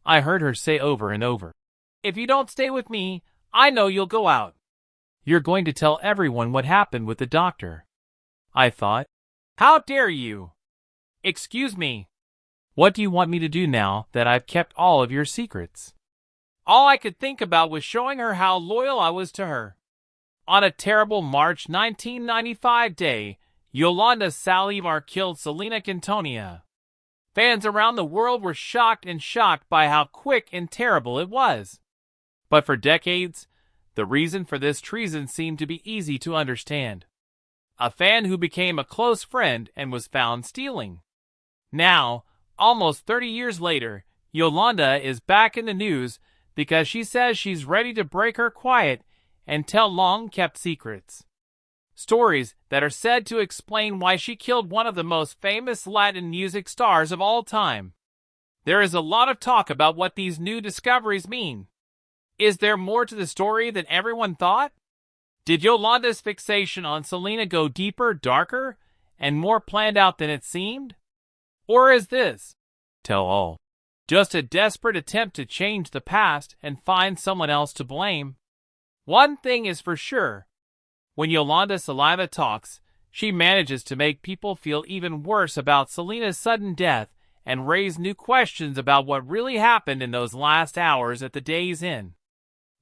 I heard her say over and over. "If you don't stay with me, I know you'll go out." "You're going to tell everyone what happened with the doctor," I thought. "How dare you?" "Excuse me. What do you want me to do now that I've kept all of your secrets?" All I could think about was showing her how loyal I was to her. On a terrible March 1995 day, Yolanda Saldivar killed Selena Quintanilla. Fans around the world were shocked by how quick and terrible it was. But for decades, the reason for this treason seemed to be easy to understand. A fan who became a close friend and was found stealing. Now, almost 30 years later, Yolanda is back in the news because she says she's ready to break her quiet and tell long-kept secrets. Stories that are said to explain why she killed one of the most famous Latin music stars of all time. There is a lot of talk about what these new discoveries mean. Is there more to the story than everyone thought? Did Yolanda's fixation on Selena go deeper, darker, and more planned out than it seemed? Or is this, tell all, just a desperate attempt to change the past and find someone else to blame? One thing is for sure. When Yolanda Saldivar talks, she manages to make people feel even worse about Selena's sudden death and raise new questions about what really happened in those last hours at the day's inn.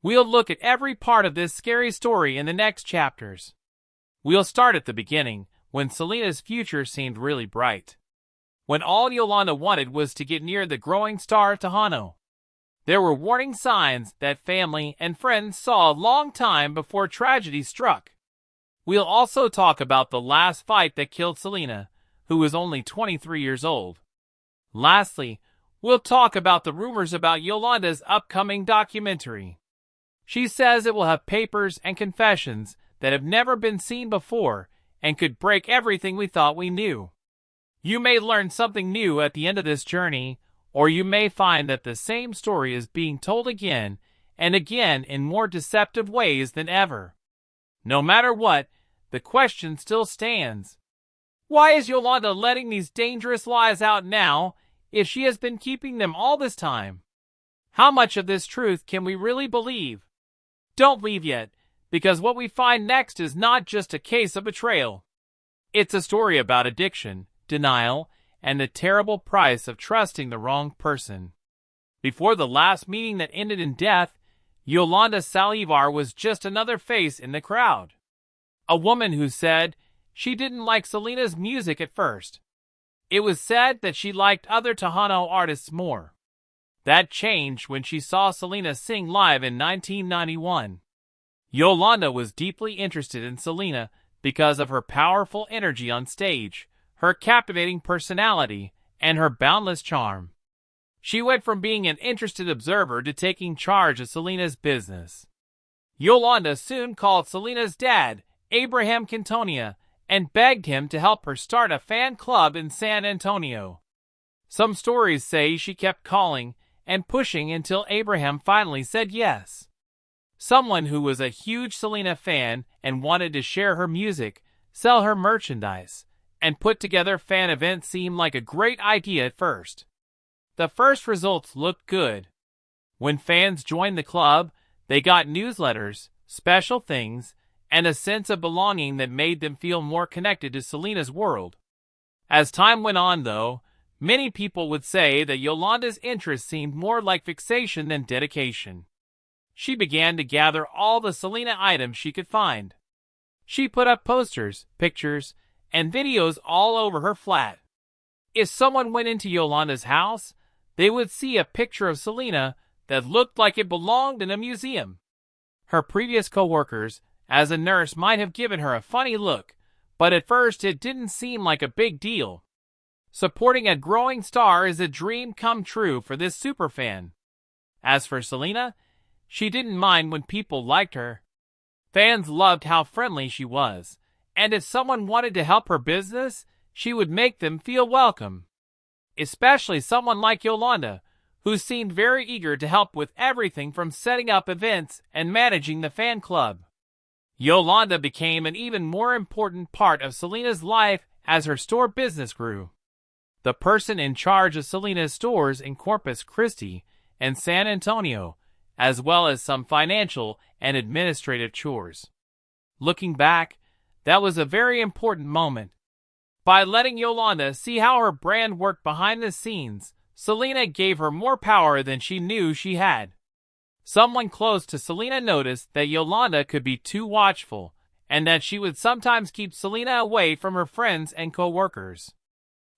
We'll look at every part of this scary story in the next chapters. We'll start at the beginning, when Selena's future seemed really bright. When all Yolanda wanted was to get near the growing star Tejano. There were warning signs that family and friends saw a long time before tragedy struck. We'll also talk about the last fight that killed Selena, who was only 23 years old. Lastly, we'll talk about the rumors about Yolanda's upcoming documentary. She says it will have papers and confessions that have never been seen before and could break everything we thought we knew. You may learn something new at the end of this journey, or you may find that the same story is being told again and again in more deceptive ways than ever. No matter what, the question still stands. Why is Yolanda letting these dangerous lies out now if she has been keeping them all this time? How much of this truth can we really believe? Don't leave yet, because what we find next is not just a case of betrayal. It's a story about addiction, denial, and the terrible price of trusting the wrong person. Before the last meeting that ended in death, Yolanda Saldivar was just another face in the crowd. A woman who said she didn't like Selena's music at first. It was said that she liked other Tejano artists more. That changed when she saw Selena sing live in 1991. Yolanda was deeply interested in Selena because of her powerful energy on stage, her captivating personality, and her boundless charm. She went from being an interested observer to taking charge of Selena's business. Yolanda soon called Selena's dad, Abraham Quintanilla, and begged him to help her start a fan club in San Antonio. Some stories say she kept calling and pushing until Abraham finally said yes. Someone who was a huge Selena fan and wanted to share her music, sell her merchandise, and put together fan events seemed like a great idea at first. The first results looked good. When fans joined the club, they got newsletters, special things, and a sense of belonging that made them feel more connected to Selena's world. As time went on, though, many people would say that Yolanda's interest seemed more like fixation than dedication. She began to gather all the Selena items she could find. She put up posters, pictures, and videos all over her flat. If someone went into Yolanda's house, they would see a picture of Selena that looked like it belonged in a museum. Her previous co-workers, as a nurse, might have given her a funny look, but at first it didn't seem like a big deal. Supporting a growing star is a dream come true for this superfan. As for Selena, she didn't mind when people liked her. Fans loved how friendly she was, and if someone wanted to help her business, she would make them feel welcome. Especially someone like Yolanda, who seemed very eager to help with everything from setting up events and managing the fan club. Yolanda became an even more important part of Selena's life as her store business grew. The person in charge of Selena's stores in Corpus Christi and San Antonio, as well as some financial and administrative chores. Looking back, that was a very important moment. By letting Yolanda see how her brand worked behind the scenes, Selena gave her more power than she knew she had. Someone close to Selena noticed that Yolanda could be too watchful, and that she would sometimes keep Selena away from her friends and co-workers.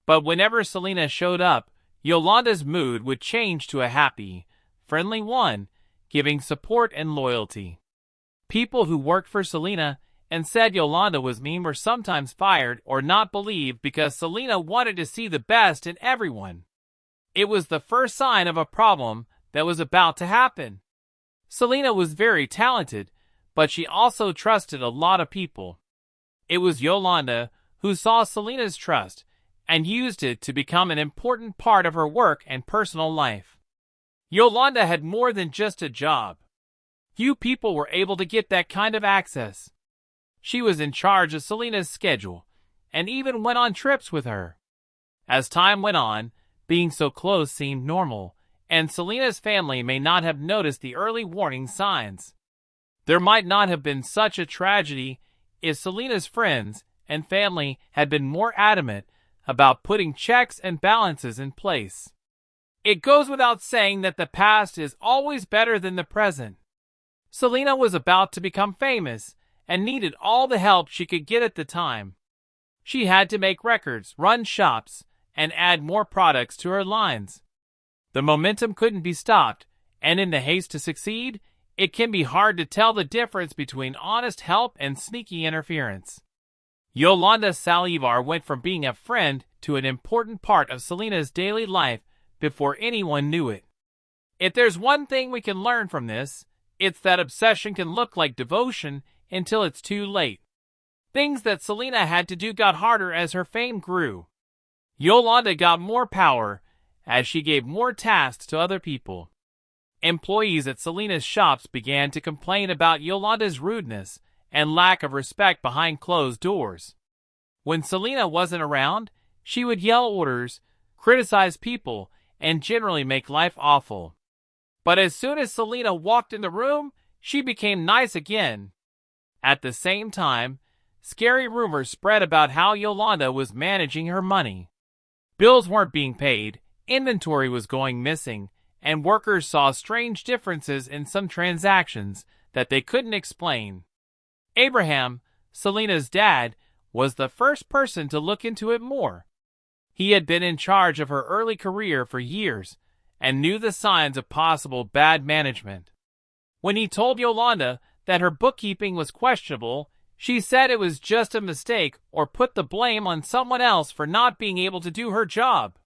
But whenever Selena showed up, Yolanda's mood would change to a happy, friendly one, giving support and loyalty. People who worked for Selena and said Yolanda was mean were sometimes fired or not believed because Selena wanted to see the best in everyone. It was the first sign of a problem that was about to happen. Selena was very talented, but she also trusted a lot of people. It was Yolanda who saw Selena's trust and used it to become an important part of her work and personal life. Yolanda had more than just a job. Few people were able to get that kind of access. She was in charge of Selena's schedule and even went on trips with her. As time went on, being so close seemed normal, and Selena's family may not have noticed the early warning signs. There might not have been such a tragedy if Selena's friends and family had been more adamant about putting checks and balances in place. It goes without saying that the past is always better than the present. Selena was about to become famous and needed all the help she could get at the time. She had to make records, run shops, and add more products to her lines. The momentum couldn't be stopped, and in the haste to succeed, it can be hard to tell the difference between honest help and sneaky interference. Yolanda Saldivar went from being a friend to an important part of Selena's daily life before anyone knew it. If there's one thing we can learn from this, it's that obsession can look like devotion until it's too late. Things that Selena had to do got harder as her fame grew. Yolanda got more power as she gave more tasks to other people. Employees at Selena's shops began to complain about Yolanda's rudeness and lack of respect behind closed doors. When Selena wasn't around, she would yell orders, criticize people, and generally make life awful. But as soon as Selena walked in the room, she became nice again. At the same time, scary rumors spread about how Yolanda was managing her money. Bills weren't being paid, inventory was going missing, and workers saw strange differences in some transactions that they couldn't explain. Abraham, Selena's dad, was the first person to look into it more. He had been in charge of her early career for years and knew the signs of possible bad management. When he told Yolanda that her bookkeeping was questionable, she said it was just a mistake or put the blame on someone else for not being able to do her job.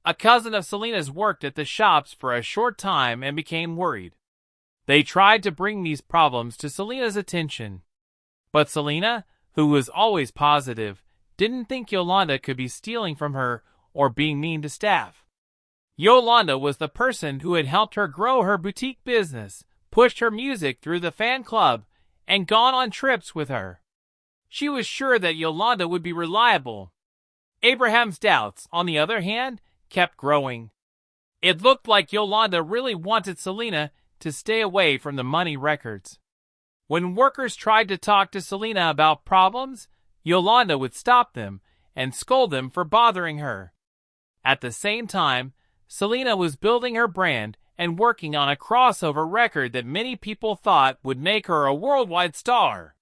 A cousin of Selena's worked at the shops for a short time and became worried. They tried to bring these problems to Selena's attention. But Selena, who was always positive, didn't think Yolanda could be stealing from her or being mean to staff. Yolanda was the person who had helped her grow her boutique business, pushed her music through the fan club, and gone on trips with her. She was sure that Yolanda would be reliable. Abraham's doubts, on the other hand, kept growing. It looked like Yolanda really wanted Selena to stay away from the money records. When workers tried to talk to Selena about problems, Yolanda would stop them and scold them for bothering her. At the same time, Selena was building her brand and working on a crossover record that many people thought would make her a worldwide star.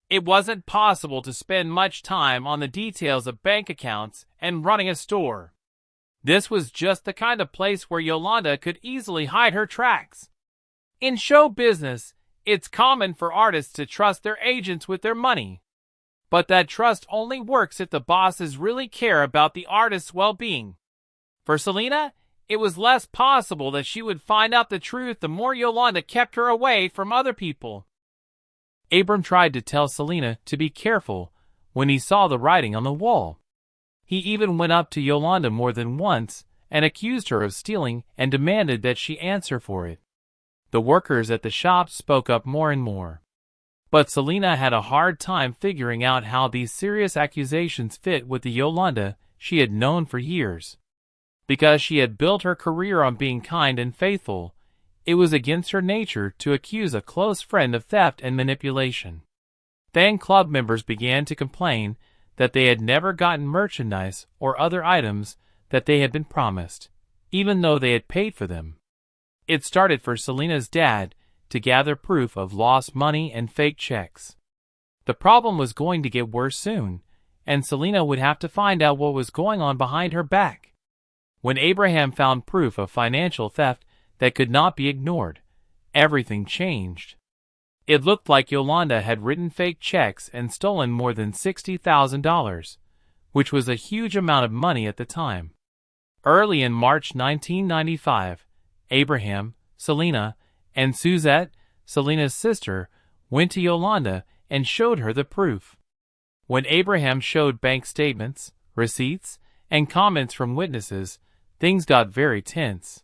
It wasn't possible to spend much time on the details of bank accounts and running a store. This was just the kind of place where Yolanda could easily hide her tracks. In show business, it's common for artists to trust their agents with their money. But that trust only works if the bosses really care about the artist's well-being. For Selena, it was less possible that she would find out the truth the more Yolanda kept her away from other people. Abram tried to tell Selena to be careful when he saw the writing on the wall. He even went up to Yolanda more than once and accused her of stealing and demanded that she answer for it. The workers at the shop spoke up more and more. But Selena had a hard time figuring out how these serious accusations fit with the Yolanda she had known for years. Because she had built her career on being kind and faithful, it was against her nature to accuse a close friend of theft and manipulation. Fan club members began to complain that they had never gotten merchandise or other items that they had been promised, even though they had paid for them. It started for Selena's dad to gather proof of lost money and fake checks. The problem was going to get worse soon, and Selena would have to find out what was going on behind her back. When Abraham found proof of financial theft that could not be ignored, everything changed. It looked like Yolanda had written fake checks and stolen more than $60,000, which was a huge amount of money at the time. Early in March 1995, Abraham, Selena, and Suzette, Selena's sister, went to Yolanda and showed her the proof. When Abraham showed bank statements, receipts, and comments from witnesses, things got very tense.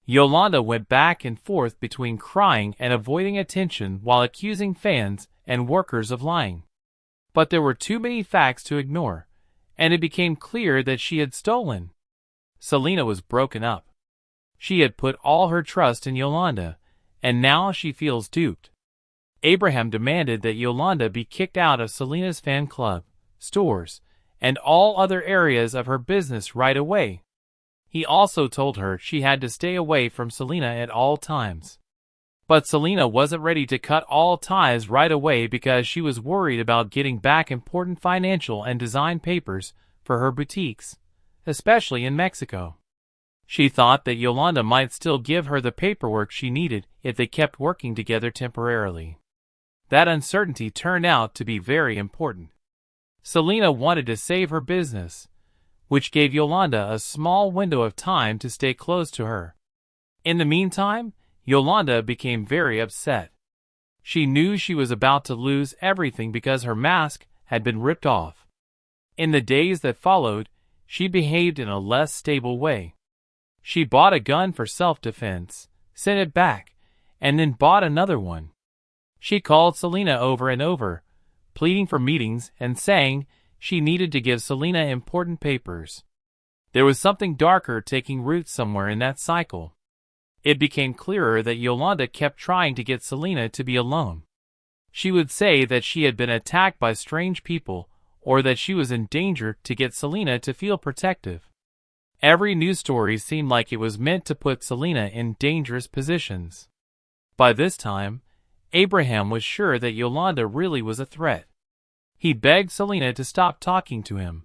Yolanda went back and forth between crying and avoiding attention while accusing fans and workers of lying. But there were too many facts to ignore, and it became clear that she had stolen. Selena was broken up. She had put all her trust in Yolanda, and now she feels duped. Abraham demanded that Yolanda be kicked out of Selena's fan club, stores, and all other areas of her business right away. He also told her she had to stay away from Selena at all times. But Selena wasn't ready to cut all ties right away because she was worried about getting back important financial and design papers for her boutiques, especially in Mexico. She thought that Yolanda might still give her the paperwork she needed if they kept working together temporarily. That uncertainty turned out to be very important. Selena wanted to save her business, which gave Yolanda a small window of time to stay close to her. In the meantime, Yolanda became very upset. She knew she was about to lose everything because her mask had been ripped off. In the days that followed, she behaved in a less stable way. She bought a gun for self-defense, sent it back, and then bought another one. She called Selena over and over, pleading for meetings and saying she needed to give Selena important papers. There was something darker taking root somewhere in that cycle. It became clearer that Yolanda kept trying to get Selena to be alone. She would say that she had been attacked by strange people or that she was in danger to get Selena to feel protective. Every news story seemed like it was meant to put Selena in dangerous positions. By this time, Abraham was sure that Yolanda really was a threat. He begged Selena to stop talking to him,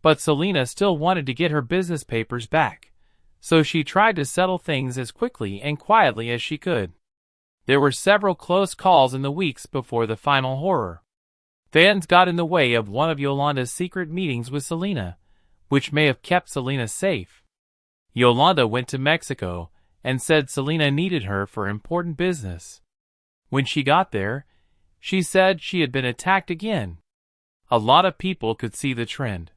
but Selena still wanted to get her business papers back, so she tried to settle things as quickly and quietly as she could. There were several close calls in the weeks before the final horror. Fans got in the way of one of Yolanda's secret meetings with Selena, which may have kept Selena safe. Yolanda went to Mexico and said Selena needed her for important business. When she got there, she said she had been attacked again. A lot of people could see the trend.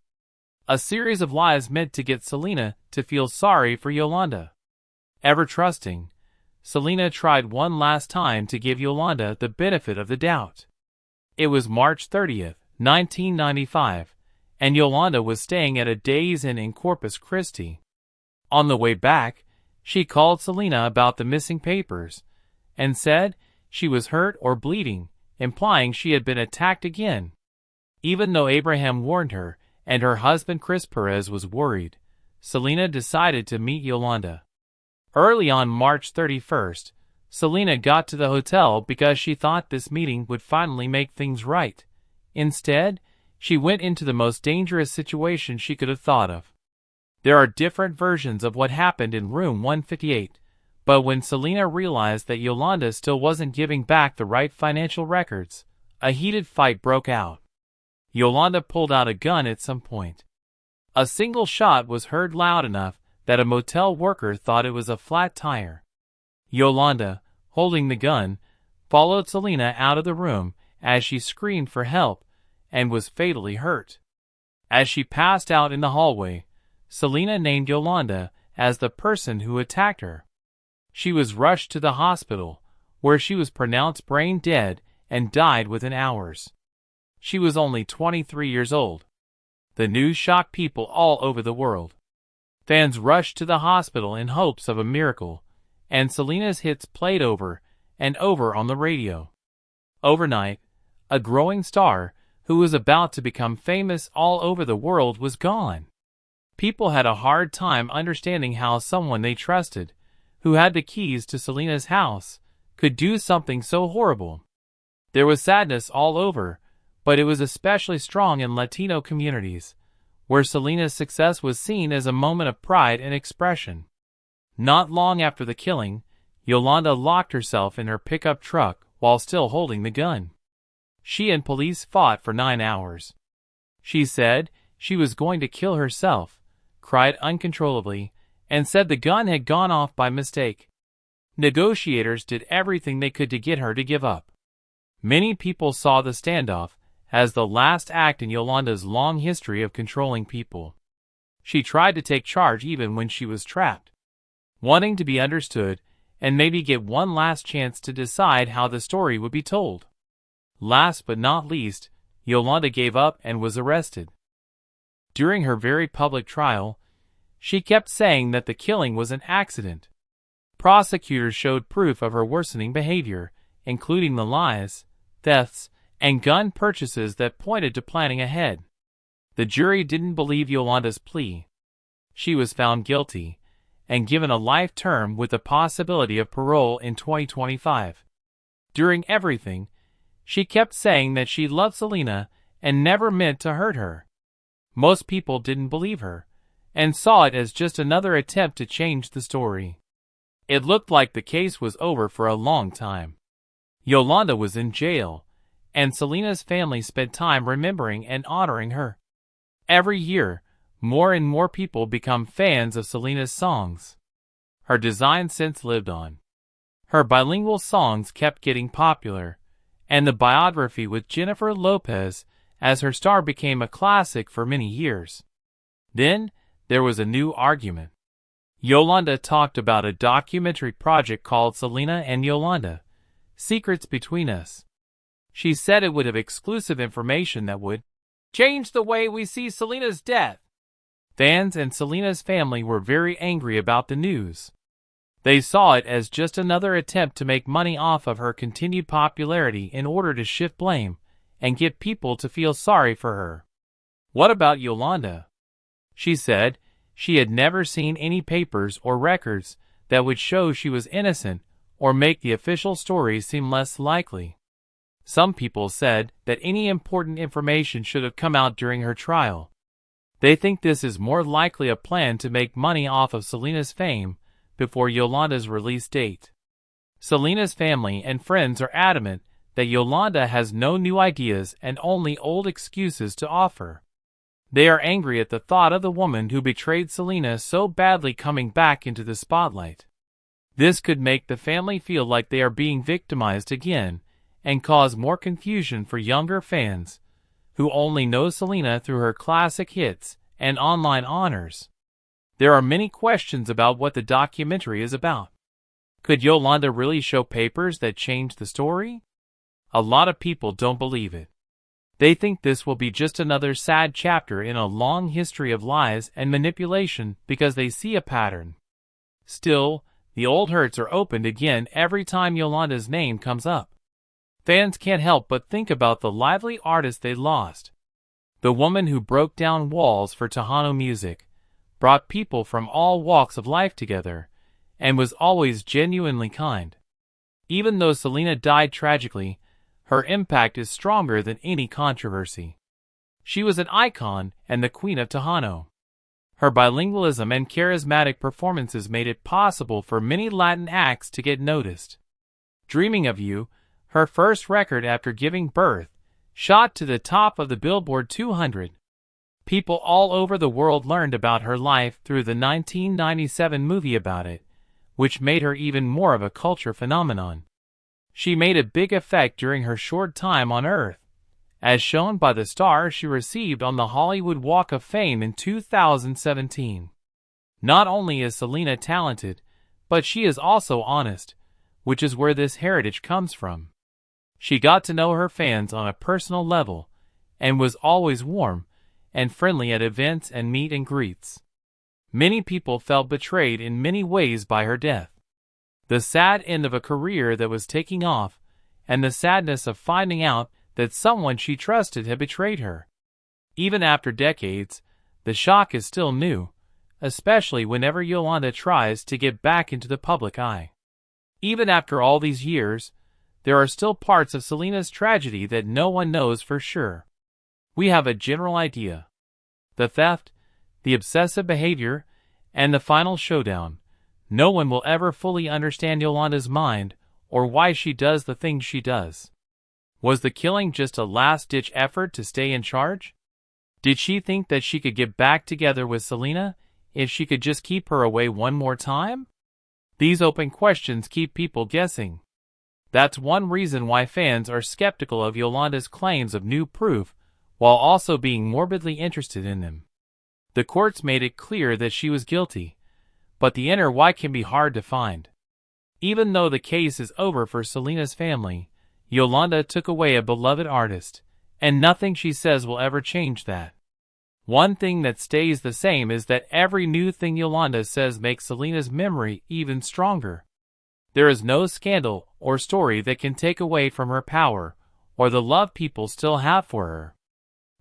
A series of lies meant to get Selena to feel sorry for Yolanda. Ever trusting, Selena tried one last time to give Yolanda the benefit of the doubt. It was March 30th, 1995, and Yolanda was staying at a Days Inn in Corpus Christi. On the way back, she called Selena about the missing papers and said she was hurt or bleeding, implying she had been attacked again. Even though Abraham warned her and her husband Chris Perez was worried, Selena decided to meet Yolanda. Early on March 31st, Selena got to the hotel because she thought this meeting would finally make things right. Instead, she went into the most dangerous situation she could have thought of. There are different versions of what happened in room 158, but when Selena realized that Yolanda still wasn't giving back the right financial records, a heated fight broke out. Yolanda pulled out a gun at some point. A single shot was heard loud enough that a motel worker thought it was a flat tire. Yolanda, holding the gun, followed Selena out of the room as she screamed for help and was fatally hurt. As she passed out in the hallway, Selena named Yolanda as the person who attacked her. She was rushed to the hospital, where she was pronounced brain dead and died within hours. She was only 23 years old. The news shocked people all over the world. Fans rushed to the hospital in hopes of a miracle, and Selena's hits played over and over on the radio. Overnight, a growing star, who was about to become famous all over the world, was gone. People had a hard time understanding how someone they trusted, who had the keys to Selena's house, could do something so horrible. There was sadness all over, but it was especially strong in Latino communities, where Selena's success was seen as a moment of pride and expression. Not long after the killing, Yolanda locked herself in her pickup truck while still holding the gun. She and police fought for 9 hours. She said she was going to kill herself, cried uncontrollably, and said the gun had gone off by mistake. Negotiators did everything they could to get her to give up. Many people saw the standoff as the last act in Yolanda's long history of controlling people. She tried to take charge even when she was trapped, wanting to be understood and maybe get one last chance to decide how the story would be told. Last but not least, Yolanda gave up and was arrested. During her very public trial, she kept saying that the killing was an accident. Prosecutors showed proof of her worsening behavior, including the lies, thefts, and gun purchases that pointed to planning ahead. The jury didn't believe Yolanda's plea. She was found guilty and given a life term with the possibility of parole in 2025. During everything, she kept saying that she loved Selena and never meant to hurt her. Most people didn't believe her and saw it as just another attempt to change the story. It looked like the case was over for a long time. Yolanda was in jail, and Selena's family spent time remembering and honoring her. Every year, more and more people become fans of Selena's songs. Her design since lived on. Her bilingual songs kept getting popular, and the biography with Jennifer Lopez as her star became a classic for many years. Then, there was a new argument. Yolanda talked about a documentary project called Selena and Yolanda, Secrets Between Us. She said it would have exclusive information that would change the way we see Selena's death. Fans and Selena's family were very angry about the news. They saw it as just another attempt to make money off of her continued popularity in order to shift blame and get people to feel sorry for her. What about Yolanda? She said she had never seen any papers or records that would show she was innocent or make the official story seem less likely. Some people said that any important information should have come out during her trial. They think this is more likely a plan to make money off of Selena's fame before Yolanda's release date. Selena's family and friends are adamant that Yolanda has no new ideas and only old excuses to offer. They are angry at the thought of the woman who betrayed Selena so badly coming back into the spotlight. This could make the family feel like they are being victimized again and cause more confusion for younger fans who only know Selena through her classic hits and online honors. There are many questions about what the documentary is about. Could Yolanda really show papers that change the story? A lot of people don't believe it. They think this will be just another sad chapter in a long history of lies and manipulation because they see a pattern. Still, the old hurts are opened again every time Yolanda's name comes up. Fans can't help but think about the lively artist they lost. The woman who broke down walls for Tejano music, brought people from all walks of life together, and was always genuinely kind. Even though Selena died tragically, her impact is stronger than any controversy. She was an icon and the queen of Tejano. Her bilingualism and charismatic performances made it possible for many Latin acts to get noticed. Dreaming of You, her first record after giving birth, shot to the top of the Billboard 200. People all over the world learned about her life through the 1997 movie about it, which made her even more of a culture phenomenon. She made a big effect during her short time on Earth, as shown by the star she received on the Hollywood Walk of Fame in 2017. Not only is Selena talented, but she is also honest, which is where this heritage comes from. She got to know her fans on a personal level, and was always warm and friendly at events and meet and greets. Many people felt betrayed in many ways by her death. The sad end of a career that was taking off, and the sadness of finding out that someone she trusted had betrayed her. Even after decades, the shock is still new, especially whenever Yolanda tries to get back into the public eye. Even after all these years, there are still parts of Selena's tragedy that no one knows for sure. We have a general idea. The theft, the obsessive behavior, and the final showdown. No one will ever fully understand Yolanda's mind or why she does the things she does. Was the killing just a last-ditch effort to stay in charge? Did she think that she could get back together with Selena if she could just keep her away one more time? These open questions keep people guessing. That's one reason why fans are skeptical of Yolanda's claims of new proof, while also being morbidly interested in them. The courts made it clear that she was guilty, but the inner why can be hard to find. Even though the case is over for Selena's family, Yolanda took away a beloved artist, and nothing she says will ever change that. One thing that stays the same is that every new thing Yolanda says makes Selena's memory even stronger. There is no scandal or story that can take away from her power or the love people still have for her.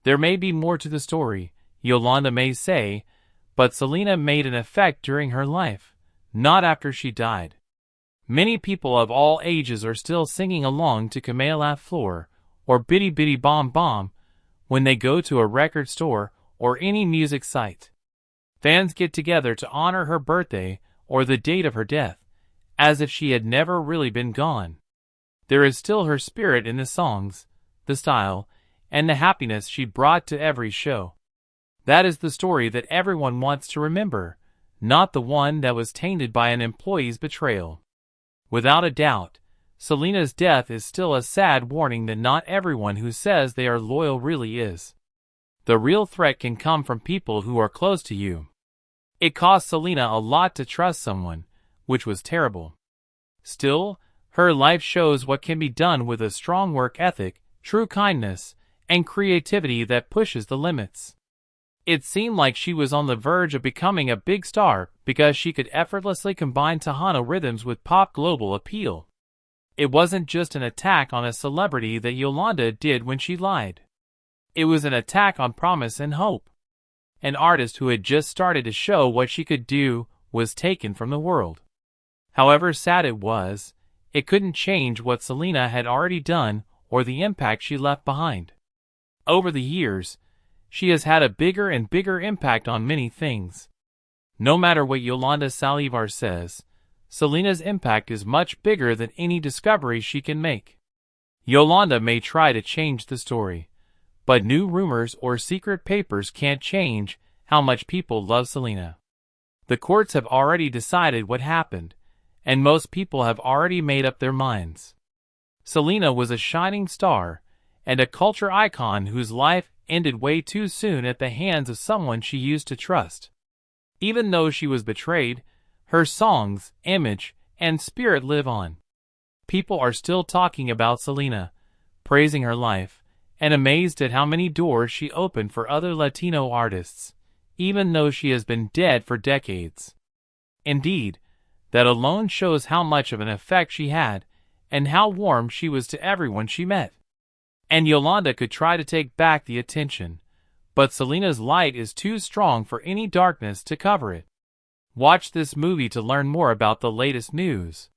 There may be more to the story, Yolanda may say, but Selena made an effect during her life, not after she died. Many people of all ages are still singing along to Comme la Fleur or Bitty Bitty Bomb Bomb when they go to a record store or any music site. Fans get together to honor her birthday or the date of her death, as if she had never really been gone. There is still her spirit in the songs, the style, and the happiness she brought to every show. That is the story that everyone wants to remember, not the one that was tainted by an employee's betrayal. Without a doubt, Selena's death is still a sad warning that not everyone who says they are loyal really is. The real threat can come from people who are close to you. It cost Selena a lot to trust someone, which was terrible. Still, her life shows what can be done with a strong work ethic, true kindness, and creativity that pushes the limits. It seemed like she was on the verge of becoming a big star because she could effortlessly combine Tejano rhythms with pop global appeal. It wasn't just an attack on a celebrity that Yolanda did when she lied. It was an attack on promise and hope. An artist who had just started to show what she could do was taken from the world. However sad it was, it couldn't change what Selena had already done or the impact she left behind. Over the years, she has had a bigger and bigger impact on many things. No matter what Yolanda Saldivar says, Selena's impact is much bigger than any discovery she can make. Yolanda may try to change the story, but new rumors or secret papers can't change how much people love Selena. The courts have already decided what happened, and most people have already made up their minds. Selena was a shining star and a culture icon whose life ended way too soon at the hands of someone she used to trust. Even though she was betrayed, her songs, image, and spirit live on. People are still talking about Selena, praising her life, and amazed at how many doors she opened for other Latino artists, even though she has been dead for decades. Indeed, that alone shows how much of an effect she had, and how warm she was to everyone she met. And Yolanda could try to take back the attention, but Selena's light is too strong for any darkness to cover it. Watch this movie to learn more about the latest news.